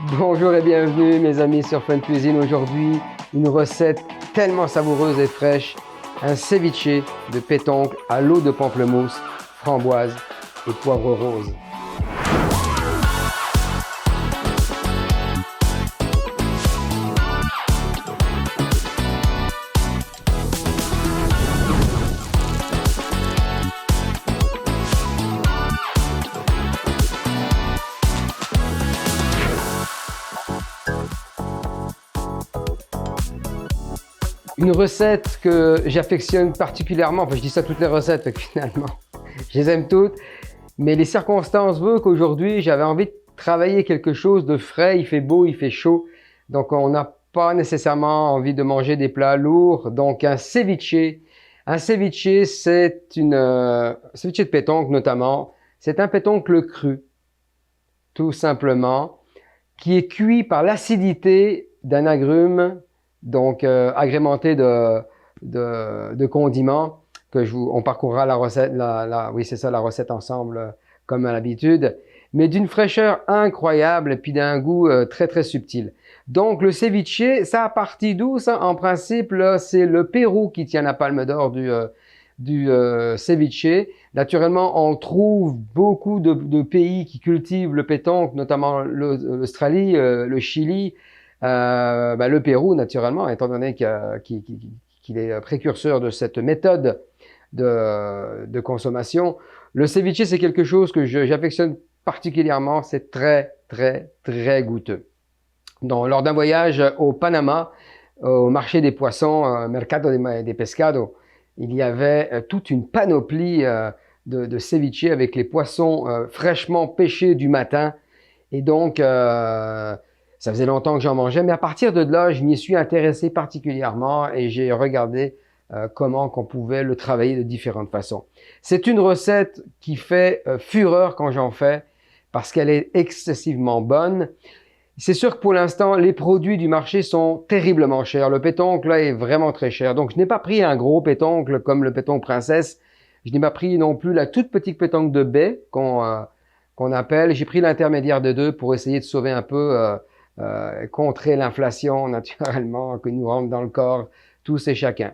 Bonjour et bienvenue mes amis sur Fun Cuisine. Aujourd'hui, une recette tellement savoureuse et fraîche, un ceviche de pétoncle à l'eau de pamplemousse, framboise et poivre rose. Une recette que j'affectionne particulièrement, enfin je dis ça toutes les recettes fait que finalement, je les aime toutes, mais les circonstances veulent qu'aujourd'hui j'avais envie de travailler quelque chose de frais, il fait beau, il fait chaud, donc on n'a pas nécessairement envie de manger des plats lourds, donc un ceviche. Un ceviche c'est ceviche de pétoncle notamment, c'est un pétoncle cru, tout simplement, qui est cuit par l'acidité d'un agrume, donc agrémenté de condiments que on parcourra la recette, oui c'est ça la recette ensemble comme à l'habitude, mais d'une fraîcheur incroyable et puis d'un goût très très subtil. Donc le ceviche, ça a parti d'où ça? En principe, c'est le Pérou qui tient la palme d'or du ceviche. Naturellement, on trouve beaucoup de pays qui cultivent le pétoncle, notamment l'Australie, le Chili, le Pérou, naturellement, étant donné qu'il est précurseur de cette méthode de consommation. Le ceviche, c'est quelque chose que j'affectionne particulièrement. C'est très, très, très goûteux. Donc, lors d'un voyage au Panama, au marché des poissons, Mercado de Pescado, il y avait toute une panoplie de ceviche avec les poissons fraîchement pêchés du matin. Et donc, ça faisait longtemps que j'en mangeais, mais à partir de là, je m'y suis intéressé particulièrement et j'ai regardé comment qu'on pouvait le travailler de différentes façons. C'est une recette qui fait fureur quand j'en fais parce qu'elle est excessivement bonne. C'est sûr que pour l'instant, les produits du marché sont terriblement chers. Le pétoncle là est vraiment très cher. Donc, je n'ai pas pris un gros pétoncle comme le pétoncle princesse. Je n'ai pas pris non plus la toute petite pétoncle de baie qu'on appelle. J'ai pris l'intermédiaire de deux pour essayer de sauver un peu, contrer l'inflation naturellement que nous rentre dans le corps tous et chacun.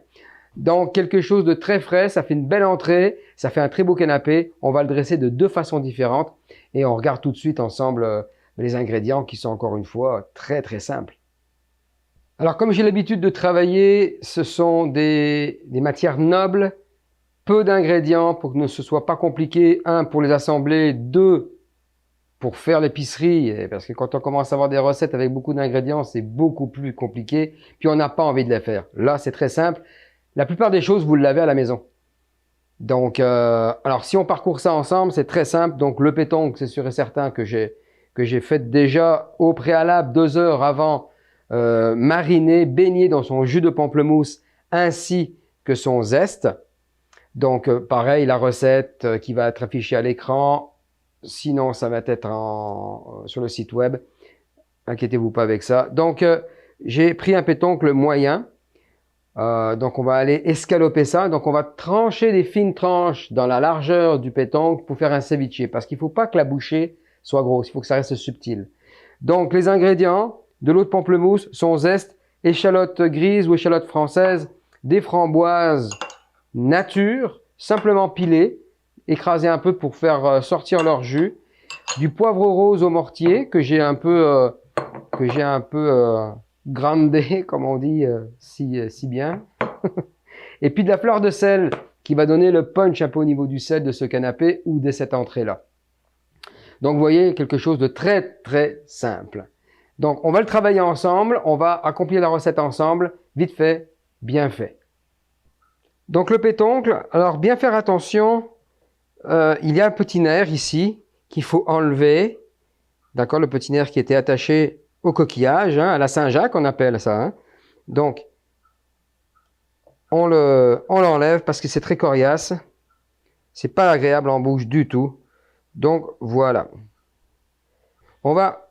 Donc quelque chose de très frais, ça fait une belle entrée, ça fait un très beau canapé. On va le dresser de deux façons différentes et on regarde tout de suite ensemble les ingrédients qui sont encore une fois très très simples. Alors comme j'ai l'habitude de travailler, ce sont des matières nobles, peu d'ingrédients pour que ce soit pas compliqué. Un, pour les assembler, deux, pour faire l'épicerie, parce que quand on commence à avoir des recettes avec beaucoup d'ingrédients, c'est beaucoup plus compliqué, puis on n'a pas envie de les faire. Là, c'est très simple. La plupart des choses, vous l'avez à la maison. Donc, alors si on parcourt ça ensemble, c'est très simple. Donc, le pétoncle, c'est sûr et certain que j'ai fait déjà au préalable 2 heures avant, mariner, baigner dans son jus de pamplemousse, ainsi que son zeste. Donc, pareil, la recette qui va être affichée à l'écran. Sinon, ça va être sur le site web. Inquiétez-vous pas avec ça. Donc, j'ai pris un pétoncle moyen. Donc, on va aller escaloper ça. Donc, on va trancher des fines tranches dans la largeur du pétoncle pour faire un ceviche. Parce qu'il ne faut pas que la bouchée soit grosse. Il faut que ça reste subtil. Donc, les ingrédients, de l'eau de pamplemousse, son zeste, échalote grise ou échalote française, des framboises nature, simplement pilées, écraser un peu pour faire sortir leur jus, du poivre rose au mortier que j'ai un peu grandé, comme on dit si bien, et puis de la fleur de sel qui va donner le punch un peu au niveau du sel de ce canapé ou de cette entrée-là. Donc vous voyez, quelque chose de très très simple. Donc on va le travailler ensemble, on va accomplir la recette ensemble, vite fait, bien fait. Donc le pétoncle, alors bien faire attention. Il y a un petit nerf ici qu'il faut enlever. D'accord, le petit nerf qui était attaché au coquillage, à la Saint-Jacques, on appelle ça. Hein. Donc, on l'enlève parce que c'est très coriace. C'est pas agréable en bouche du tout. Donc, voilà. On va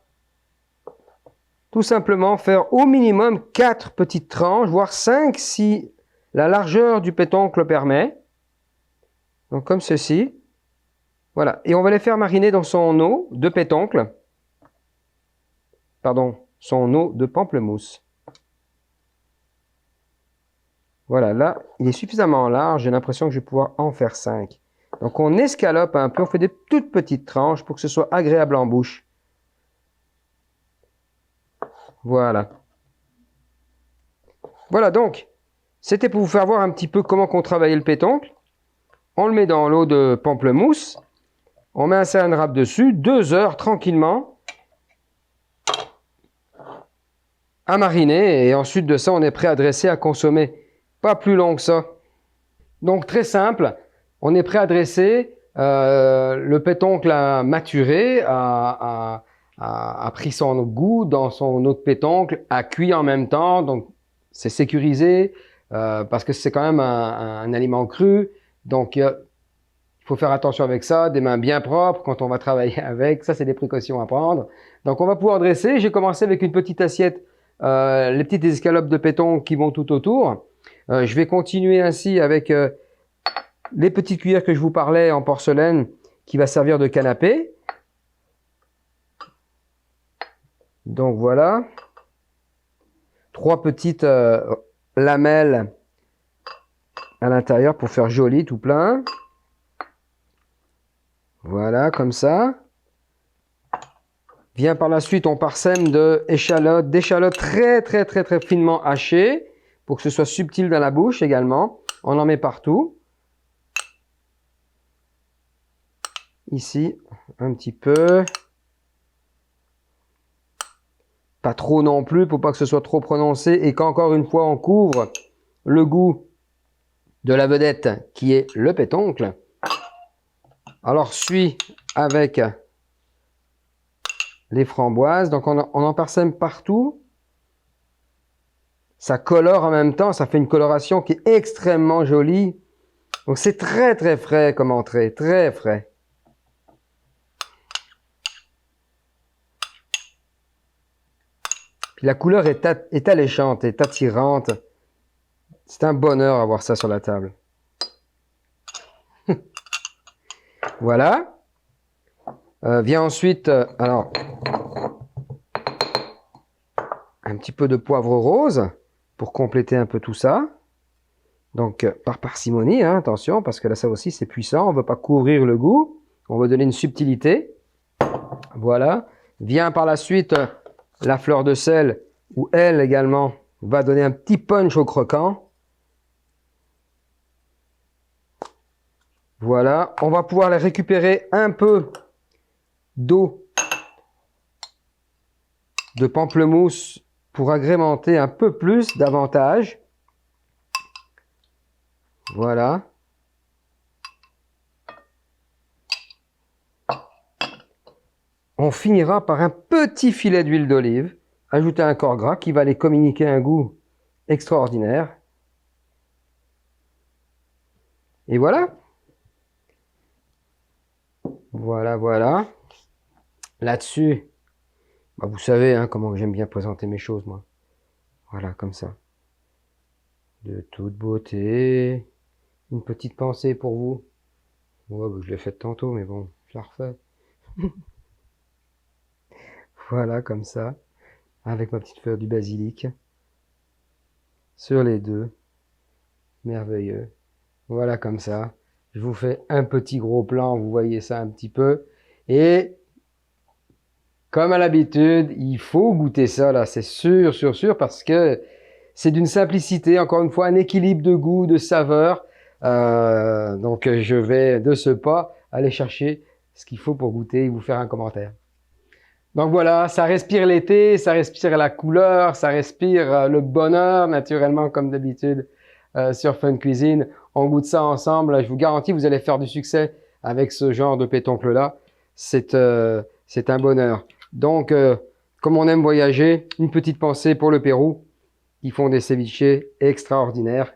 tout simplement faire au minimum 4 petites tranches, voire 5 si la largeur du pétoncle le permet. Donc, comme ceci. Voilà, et on va les faire mariner dans son eau de pétoncle pardon, son eau de pamplemousse. Voilà, là, il est suffisamment large, j'ai l'impression que je vais pouvoir en faire 5. Donc on escalope un peu, on fait des toutes petites tranches pour que ce soit agréable en bouche. Voilà. Voilà donc, c'était pour vous faire voir un petit peu comment on travaillait le pétoncle. On le met dans l'eau de pamplemousse, on met un saran wrap dessus, 2 heures tranquillement à mariner et ensuite de ça on est prêt à dresser, à consommer. Pas plus long que ça. Donc très simple, on est prêt à dresser, le pétoncle a maturé, a pris son goût dans son eau de pétoncle, a cuit en même temps, donc c'est sécurisé parce que c'est quand même un aliment cru, donc il faut faire attention avec ça, des mains bien propres quand on va travailler avec, ça c'est des précautions à prendre. Donc on va pouvoir dresser, j'ai commencé avec une petite assiette, les petites escalopes de pétoncle qui vont tout autour. Je vais continuer ainsi avec les petites cuillères que je vous parlais en porcelaine qui va servir de canapé. Donc voilà. 3 petites lamelles à l'intérieur pour faire joli tout plein. Voilà, comme ça. Vient par la suite, on parsème d'échalotes très finement hachées pour que ce soit subtil dans la bouche également. On en met partout. Ici, un petit peu. Pas trop non plus, pour pas que ce soit trop prononcé et qu'encore une fois, on couvre le goût de la vedette qui est le pétoncle. Alors, suit avec les framboises. Donc, on en parsème partout. Ça colore en même temps, ça fait une coloration qui est extrêmement jolie. Donc, c'est très frais comme entrée, très frais. Puis la couleur est alléchante, est attirante. C'est un bonheur à voir ça sur la table. Voilà. Vient ensuite, alors, un petit peu de poivre rose pour compléter un peu tout ça. Donc, par parcimonie, hein, attention, parce que là, ça aussi, c'est puissant. On ne veut pas couvrir le goût. On veut donner une subtilité. Voilà. Vient par la suite la fleur de sel, où elle également va donner un petit punch au croquant. Voilà. On va pouvoir les récupérer un peu d'eau de pamplemousse pour agrémenter un peu plus davantage. Voilà. On finira par un petit filet d'huile d'olive, ajouter un corps gras qui va les communiquer un goût extraordinaire. Et voilà. Voilà. Là-dessus, bah vous savez hein, comment j'aime bien présenter mes choses, moi. Voilà, comme ça. De toute beauté. Une petite pensée pour vous. Ouais, bah, je l'ai faite tantôt, mais bon, je la refais. Voilà, comme ça. Avec ma petite fleur du basilic. Sur les deux. Merveilleux. Voilà, comme ça. Je vous fais un petit gros plan, vous voyez ça un petit peu. Et comme à l'habitude, il faut goûter ça, là, c'est sûr, parce que c'est d'une simplicité, encore une fois, un équilibre de goût, de saveur. Donc, je vais de ce pas aller chercher ce qu'il faut pour goûter et vous faire un commentaire. Donc voilà, ça respire l'été, ça respire la couleur, ça respire le bonheur, naturellement, comme d'habitude, sur Fun Cuisine. On goûte ça ensemble. Je vous garantis, vous allez faire du succès avec ce genre de pétoncle-là. C'est un bonheur. Donc, comme on aime voyager, une petite pensée pour le Pérou. Ils font des ceviches extraordinaires.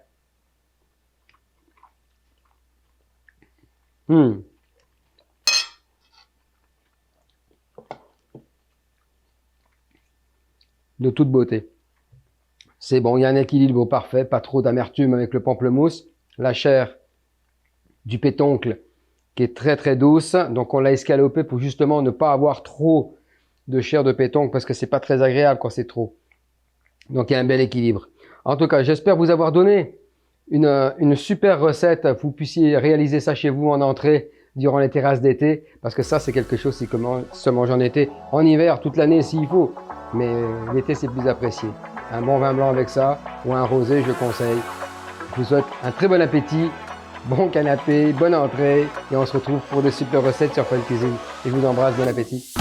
De toute beauté. C'est bon, il y a un équilibre parfait, pas trop d'amertume avec le pamplemousse. La chair du pétoncle qui est très douce. Donc on l'a escalopé pour justement ne pas avoir trop de chair de pétanque parce que c'est pas très agréable quand c'est trop. Donc il y a un bel équilibre. En tout cas, j'espère vous avoir donné une super recette. Vous puissiez réaliser ça chez vous en entrée durant les terrasses d'été, parce que ça c'est quelque chose qui se mange en été, en hiver, toute l'année s'il faut, mais l'été c'est plus apprécié. Un bon vin blanc avec ça, ou un rosé, je conseille. Je vous souhaite un très bon appétit, bon canapé, bonne entrée, et on se retrouve pour de super recettes sur Fun Cuisine. Et je vous embrasse, bon appétit.